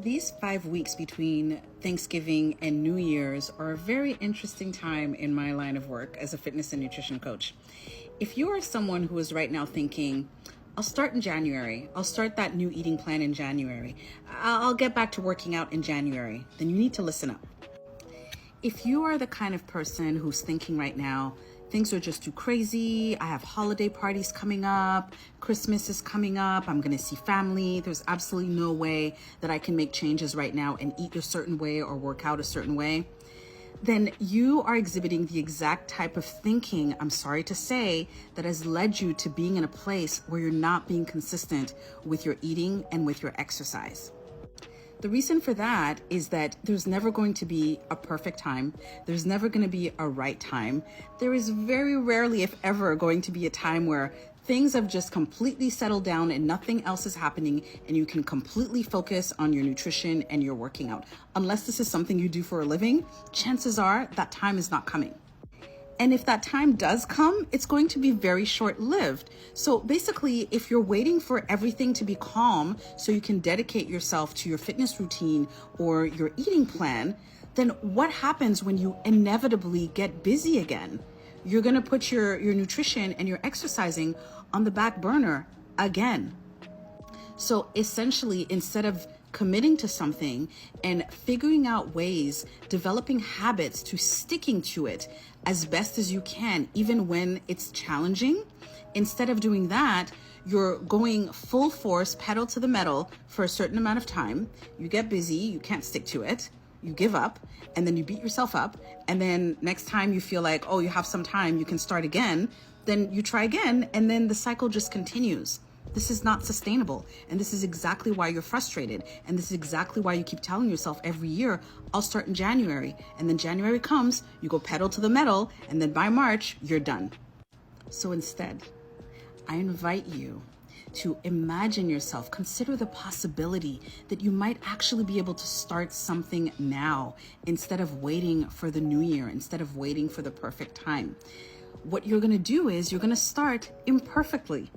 These 5 weeks between Thanksgiving and New Year's are a very interesting time in my line of work as a fitness and nutrition coach. If you are someone who is right now thinking, I'll start in January, I'll start that new eating plan in January, I'll get back to working out in January, then you need to listen up. If you are the kind of person who's thinking right now, things are just too crazy, I have holiday parties coming up, Christmas is coming up, I'm gonna see family, there's absolutely no way that I can make changes right now and eat a certain way or work out a certain way, then you are exhibiting the exact type of thinking, I'm sorry to say, that has led you to being in a place where you're not being consistent with your eating and with your exercise. The reason for that is that there's never going to be a perfect time. There's never going to be a right time. There is very rarely, if ever, going to be a time where things have just completely settled down and nothing else is happening and you can completely focus on your nutrition and your working out. Unless this is something you do for a living, chances are that time is not coming. And if that time does come, it's going to be very short-lived. So basically, if you're waiting for everything to be calm so you can dedicate yourself to your fitness routine or your eating plan, then what happens when you inevitably get busy again? You're gonna put your nutrition and your exercising on the back burner again. So essentially, instead of committing to something and figuring out ways, developing habits to sticking to it as best as you can, even when it's challenging, instead of doing that, you're going full force, pedal to the metal for a certain amount of time. You get busy, you can't stick to it, you give up, and then you beat yourself up. And then next time you feel like, oh, you have some time, you can start again. Then you try again, and then the cycle just continues. This is not sustainable. And this is exactly why you're frustrated. And this is exactly why you keep telling yourself every year, I'll start in January. And then January comes, you go pedal to the metal, and then by March, you're done. So instead, I invite you to imagine yourself, consider the possibility that you might actually be able to start something now instead of waiting for the new year, instead of waiting for the perfect time. What you're gonna do is you're gonna start imperfectly.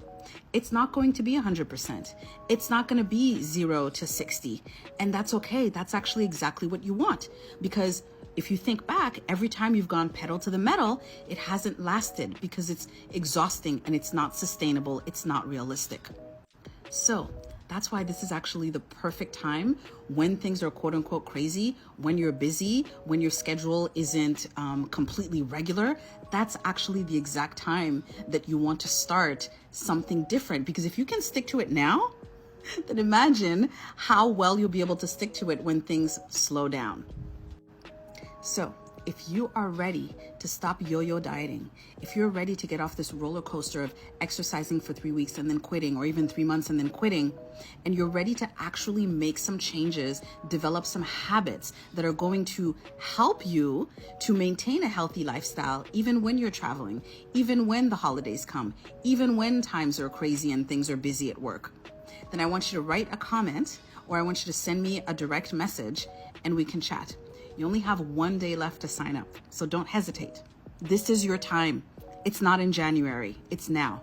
It's not going to be 100%. It's not going to be 0 to 60. And that's okay. That's actually exactly what you want. Because if you think back, every time you've gone pedal to the metal, it hasn't lasted because it's exhausting and it's not sustainable. It's not realistic. So that's why this is actually the perfect time when things are quote unquote crazy, when you're busy, when your schedule isn't completely regular. That's actually the exact time that you want to start something different. Because if you can stick to it now, then imagine how well you'll be able to stick to it when things slow down. So if you are ready to stop yo-yo dieting, if you're ready to get off this roller coaster of exercising for 3 weeks and then quitting, or even 3 months and then quitting, and you're ready to actually make some changes, develop some habits that are going to help you to maintain a healthy lifestyle, even when you're traveling, even when the holidays come, even when times are crazy and things are busy at work, then I want you to write a comment, or I want you to send me a direct message and we can chat. You only have 1 day left to sign up, so don't hesitate. This is your time. It's not in January, it's now.